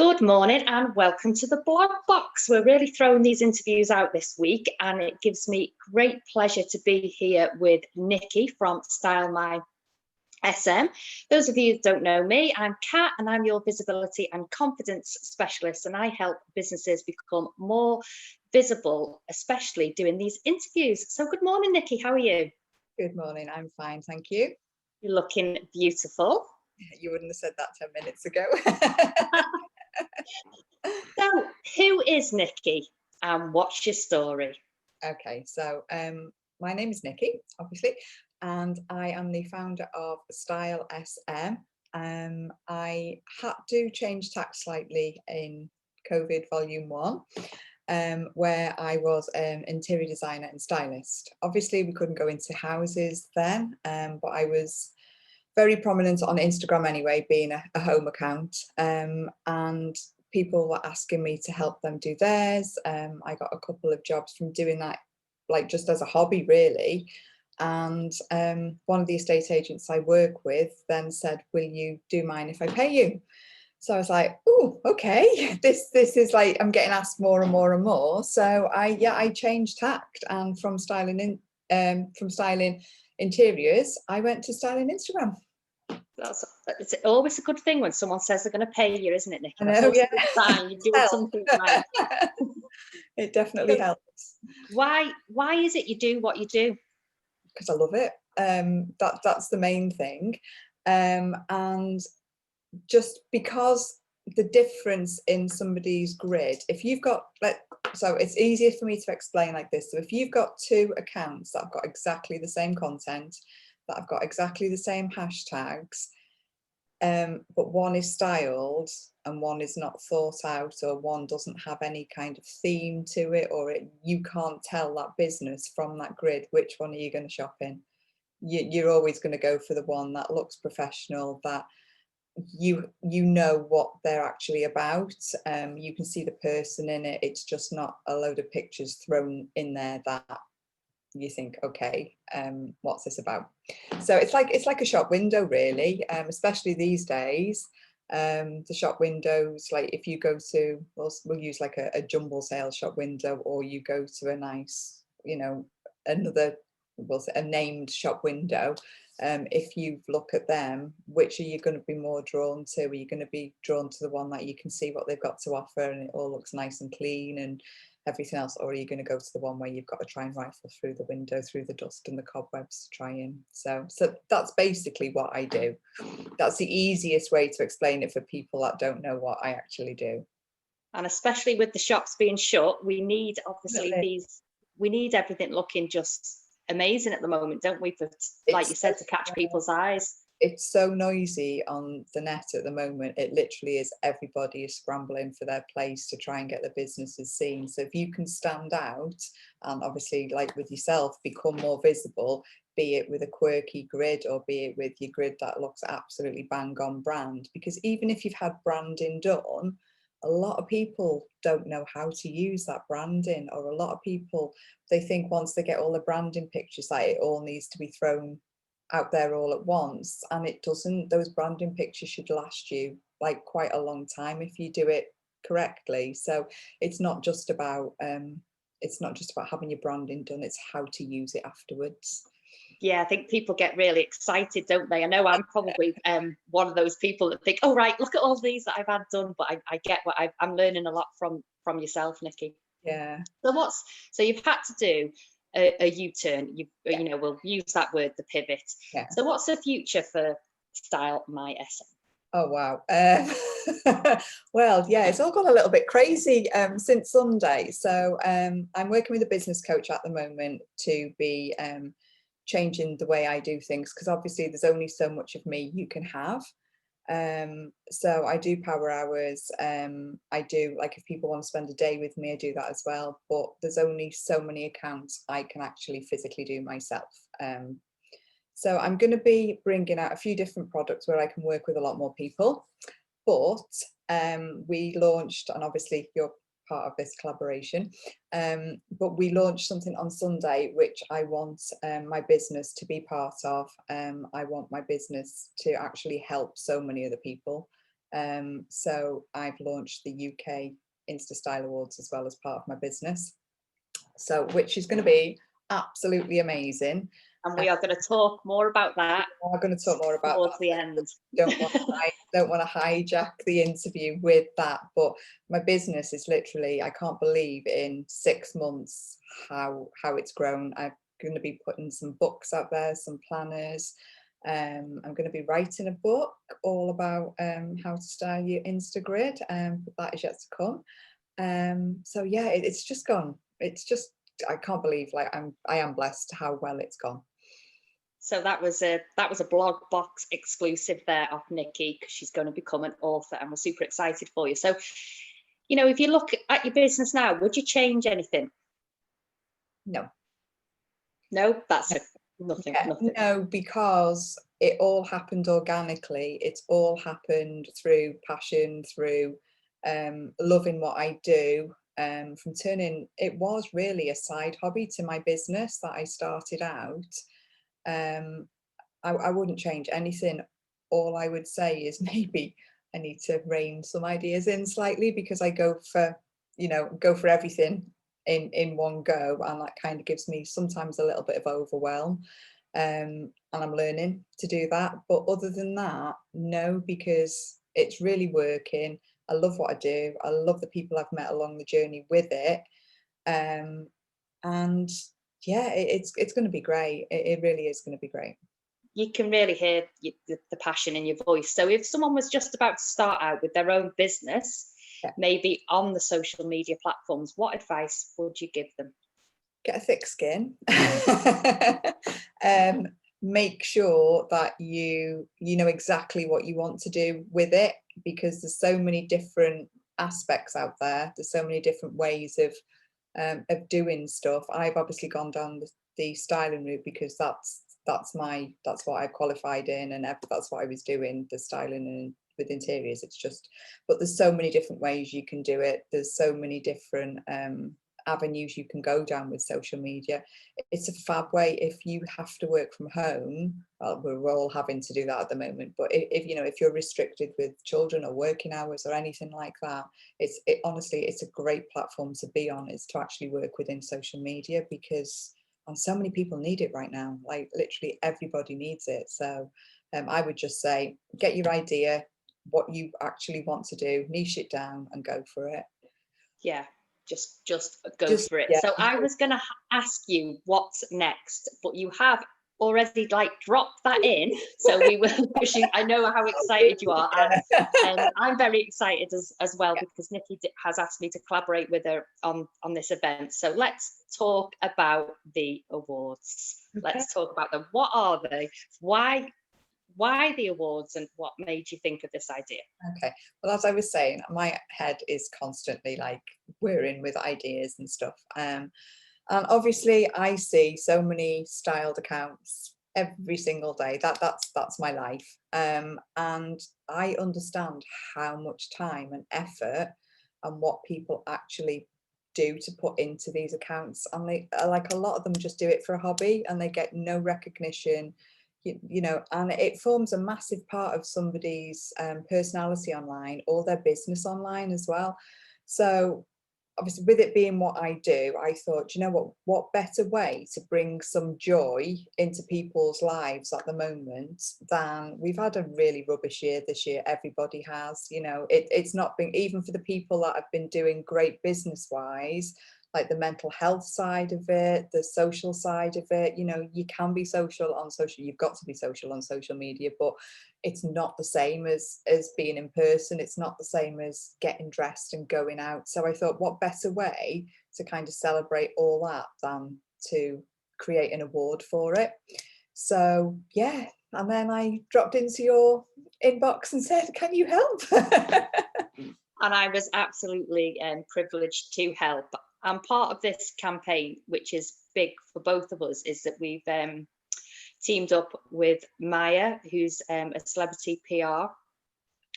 Good morning and welcome to the blog box. We're really throwing these interviews out this week and it gives me great pleasure to be here with Nicky from stylemysm. Those of you who don't know me, I'm Kat and I'm your visibility and confidence specialist, and I help businesses become more visible, especially doing these interviews. So good morning, Nicky, how are you? Good morning, I'm fine, thank you. You're looking beautiful. You wouldn't have said that 10 minutes ago. So who is Nicky and what's your story? Okay, so my name is Nicky, obviously, and I am the founder of stylemysm. I had to change tack slightly in COVID Volume 1, where I was an interior designer and stylist. Obviously, we couldn't go into houses then, but I was very prominent on Instagram anyway, being a home account, and people were asking me to help them do theirs. I got a couple of jobs from doing that, like just as a hobby really. And one of the estate agents I work with then said, will you do mine if I pay you? So I was like, oh, okay, this is like, I'm getting asked more and more and more. So I changed tact, and from styling interiors, I went to styling Instagram. It's always a good thing when someone says they're going to pay you, isn't it, Nicky? I know, yeah. A good sign you're doing something right. It definitely helps. Why is it you do what you do? Because I love it. That's the main thing. And just because the difference in somebody's grid, if you've got, so it's easier for me to explain like this. So if you've got two accounts that have got exactly the same content, that have got exactly the same hashtags, but one is styled and one is not thought out, or one doesn't have any kind of theme to it, or you can't tell that business from that grid, which one are you going to shop in? You're always going to go for the one that looks professional, that you know what they're actually about. You can see the person in it. It's just not a load of pictures thrown in there that you think, okay, what's this about? So it's like a shop window really, especially these days. The shop windows, like if you go to, we'll use like a jumble sale shop window, or you go to a nice, another, we'll say a named shop window. If you look at them, which are you going to be more drawn to? Are you going to be drawn to the one that you can see what they've got to offer and it all looks nice and clean and everything else, or are you going to go to the one where you've got to try and rifle through the window, through the dust and the cobwebs to try in? So that's basically what I do. That's the easiest way to explain it for people that don't know what I actually do. And especially with the shops being shut, we need obviously we need everything looking just amazing at the moment, don't we? For, like you said, to catch people's eyes. It's so noisy on the net at the moment. It literally is, everybody is scrambling for their place to try and get the businesses seen. So if you can stand out and obviously, like with yourself, become more visible, be it with a quirky grid or be it with your grid that looks absolutely bang on brand, because even if you've had branding done, a lot of people don't know how to use that branding, or a lot of people, they think once they get all the branding pictures that it all needs to be thrown out there all at once, and it doesn't. Those branding pictures should last you like quite a long time if you do it correctly. So it's not just about having your branding done, it's how to use it afterwards. Yeah, I think people get really excited, don't they? I know I'm probably one of those people that think, oh right, look at all these that I've had done, but I get what I'm learning a lot from yourself, Nicky. Yeah. So you've had to do a U-turn. We'll use that word, the pivot. Yeah. So what's the future for stylemysm? Oh wow. Well, yeah, it's all gone a little bit crazy since Sunday. So I'm working with a business coach at the moment to be changing the way I do things, because obviously there's only so much of me you can have. So I do power hours. I do, like, if people want to spend a day with me, I do that as well, but there's only so many accounts I can actually physically do myself. So I'm going to be bringing out a few different products where I can work with a lot more people. But we launched, and obviously you're part of this collaboration, but we launched something on Sunday which I want my business to be part of. I want my business to actually help so many other people. So I've launched the UK Insta Style Awards as well as part of my business, so which is going to be absolutely amazing. And we are going to talk more about that. We're going to talk more about towards that. the end. Don't want to hijack the interview with that, but my business is literally, I can't believe in 6 months how it's grown. I'm going to be putting some books out there, some planners. I'm going to be writing a book all about how to style your Insta grid, but that is yet to come. So yeah, it's just gone. It's just, I can't believe, like, I am blessed how well it's gone. So that was a blog box exclusive there of Nicky, because she's going to become an author, and we're super excited for you. So, you know, if you look at your business now, would you change anything? No. No, that's it. Nothing. Yeah, Nothing. no, because it all happened organically. It's all happened through passion, through loving what I do. From turning, it was really a side hobby to my business that I started out. I wouldn't change anything. All I would say is maybe I need to rein some ideas in slightly, because I go for everything in one go, and that kind of gives me sometimes a little bit of overwhelm. And I'm learning to do that. But other than that, no, because it's really working. I love what I do. I love the people I've met along the journey with it. And yeah, it's going to be great. It really is going to be great. You can really hear the passion in your voice. So if someone was just about to start out with their own business, maybe on the social media platforms, what advice would you give them? Get a thick skin. Make sure that you know exactly what you want to do with it, because there's so many different aspects out there. There's so many different ways of doing stuff. I've obviously gone down the styling route because that's what I qualified in, and that's what I was doing, the styling and with interiors. It's just, but there's so many different ways you can do it. There's so many different avenues you can go down with social media. It's a fab way if you have to work from home. Well, we're all having to do that at the moment, but if you're restricted with children or working hours or anything like that, honestly, it's a great platform to be on, is to actually work within social media, because so many people need it right now. Like, literally everybody needs it. So I would just say, get your idea, what you actually want to do, niche it down and go for it. Yeah, just go for it. Yeah. So I was going to ask you what's next, but you have already dropped that in, so we will push you. I know how excited you are, and I'm very excited as well, because Nicky has asked me to collaborate with her on this event. So let's talk about the awards. Okay. Let's talk about them. What are they? Why the awards, and what made you think of this idea? Okay, well, as I was saying, my head is constantly like whirring with ideas and stuff. And obviously I see so many styled accounts every single day. That's my life. And I understand how much time and effort and what people actually do to put into these accounts. And they, like, a lot of them just do it for a hobby and they get no recognition. And it forms a massive part of somebody's personality online, or their business online as well. So obviously, with it being what I do, I thought, what better way to bring some joy into people's lives at the moment than, we've had a really rubbish year this year. Everybody has, it's not been, even for the people that have been doing great business wise, like the mental health side of it, the social side of it. You can be social on social, you've got to be social on social media, but it's not the same as being in person. It's not the same as getting dressed and going out. So I thought, what better way to kind of celebrate all that than to create an award for it. So yeah, and then I dropped into your inbox and said, can you help? And I was absolutely privileged to help. And part of this campaign, which is big for both of us, is that we've teamed up with Maya, who's a celebrity PR,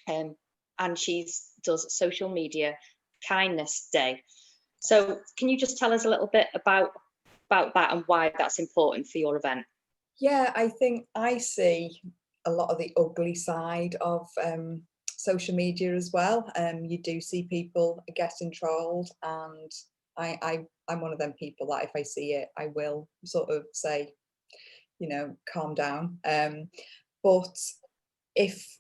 and she does social media kindness day. So can you just tell us a little bit about that and why that's important for your event? Yeah, I think I see a lot of the ugly side of social media as well. You do see people getting trolled, and I'm one of them people that if I see it, I will sort of say, you know, calm down. But if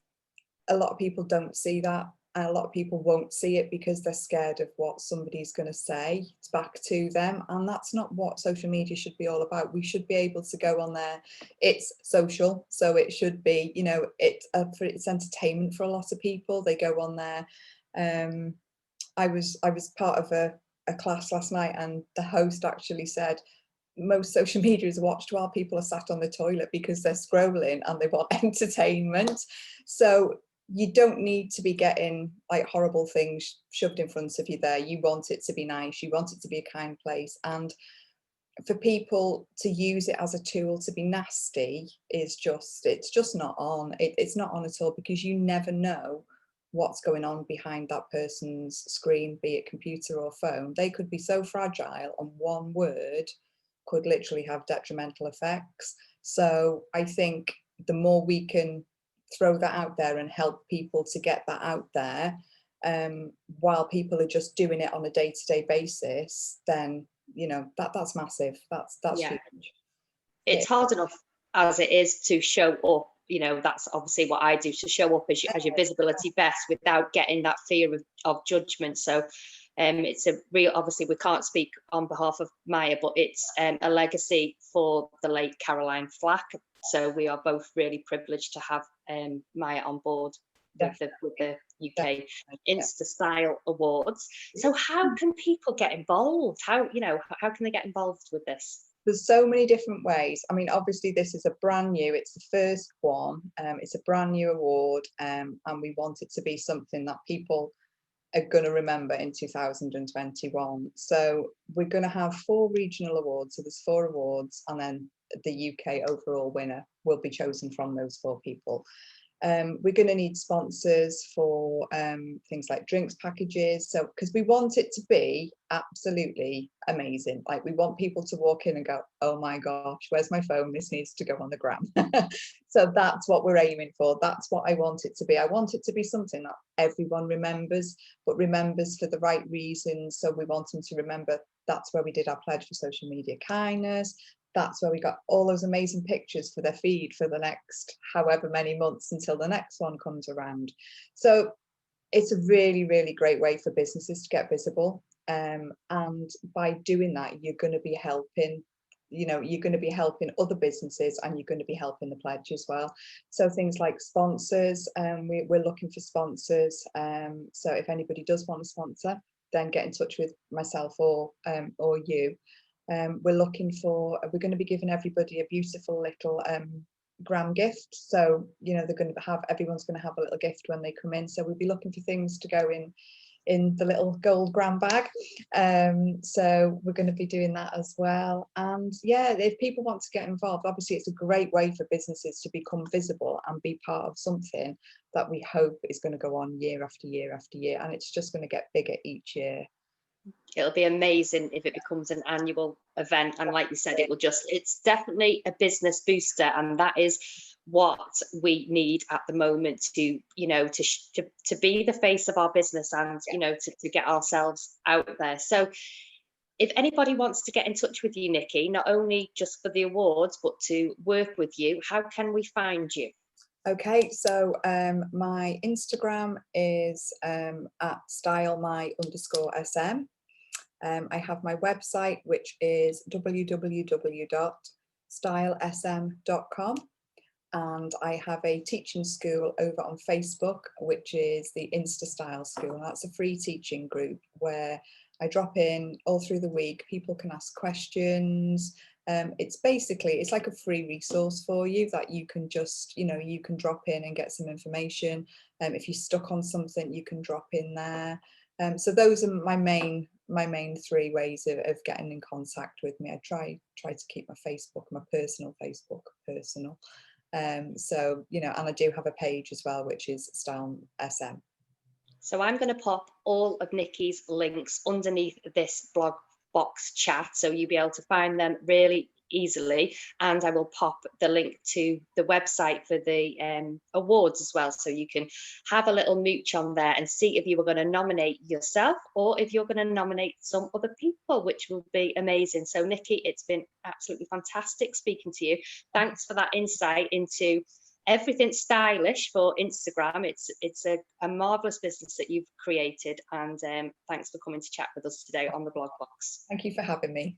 a lot of people don't see that, and a lot of people won't see it because they're scared of what somebody's going to say back to them, and that's not what social media should be all about. We should be able to go on there. It's social, so it should be, you know, it's entertainment for a lot of people. They go on there. I was part of a class last night, and the host actually said most social media is watched while people are sat on the toilet because they're scrolling and they want entertainment. So you don't need to be getting like horrible things shoved in front of you there. You want it to be nice, you want it to be a kind place, and for people to use it as a tool to be nasty is just, it's just not on. It's not on at all, because you never know what's going on behind that person's screen, be it computer or phone. They could be so fragile, and one word could literally have detrimental effects. So I think the more we can throw that out there and help people to get that out there, while people are just doing it on a day-to-day basis, then, you know, that's massive. That's Yeah. huge. It's hard enough as it is to show up. You know, that's obviously what I do, to show up as your visibility best without getting that fear of judgment. So it's a real, obviously we can't speak on behalf of Maya, but it's a legacy for the late Caroline Flack. So we are both really privileged to have Maya on board with the UK Insta Style Awards. So how can people get involved? How can they get involved with this? There's so many different ways. I mean, obviously this is a brand new, it's the first one, it's a brand new award, and we want it to be something that people are going to remember in 2021. So we're going to have 4 regional awards. So there's 4 awards, and then the UK overall winner will be chosen from those 4 people. We're going to need sponsors for things like drinks packages. So because we want it to be absolutely amazing. Like, we want people to walk in and go, oh my gosh, where's my phone? This needs to go on the gram. So that's what we're aiming for. That's what I want it to be. I want it to be something that everyone remembers, but remembers for the right reasons. So we want them to remember that's where we did our pledge for social media kindness. That's where we got all those amazing pictures for their feed for the next however many months until the next one comes around. So it's a really, really great way for businesses to get visible. And by doing that, you're going to be helping, you know, you're going to be helping other businesses, and you're going to be helping the pledge as well. So things like sponsors, we're looking for sponsors. So if anybody does want to sponsor, then get in touch with myself or you. We're going to be giving everybody a beautiful little gram gift. So, you know, everyone's going to have a little gift when they come in. So we'll be looking for things to go in the little gold gram bag. So we're going to be doing that as well. And yeah, if people want to get involved, obviously it's a great way for businesses to become visible and be part of something that we hope is going to go on year after year after year. And it's just going to get bigger each year. It'll be amazing if it becomes an annual event, and like you said, it's definitely a business booster, and that is what we need at the moment to, you know, to be the face of our business, and you know, to get ourselves out there. So if anybody wants to get in touch with you, Nicky, not only just for the awards but to work with you, how can we find you? Okay, so my Instagram is at stylemysm. I have my website, which is www.stylemysm.com, and I have a teaching school over on Facebook, which is the Insta Style School. That's a free teaching group where I drop in all through the week. People can ask questions. It's like a free resource for you that you can just, you know, you can drop in and get some information. If you're stuck on something, you can drop in there. So those are my main 3 ways of getting in contact with me. I try to keep my Facebook, my personal Facebook, personal. So, you know, and I do have a page as well, which is Style SM. So I'm going to pop all of Nicky's links underneath this blog box chat, so you'll be able to find them really easily, and I will pop the link to the website for the awards as well, so you can have a little mooch on there and see if you were going to nominate yourself or if you're going to nominate some other people, which will be amazing. So Nicky, it's been absolutely fantastic speaking to you. Thanks for that insight into everything stylish for Instagram. It's a marvelous business that you've created, and thanks for coming to chat with us today on the Blog Box. Thank you for having me.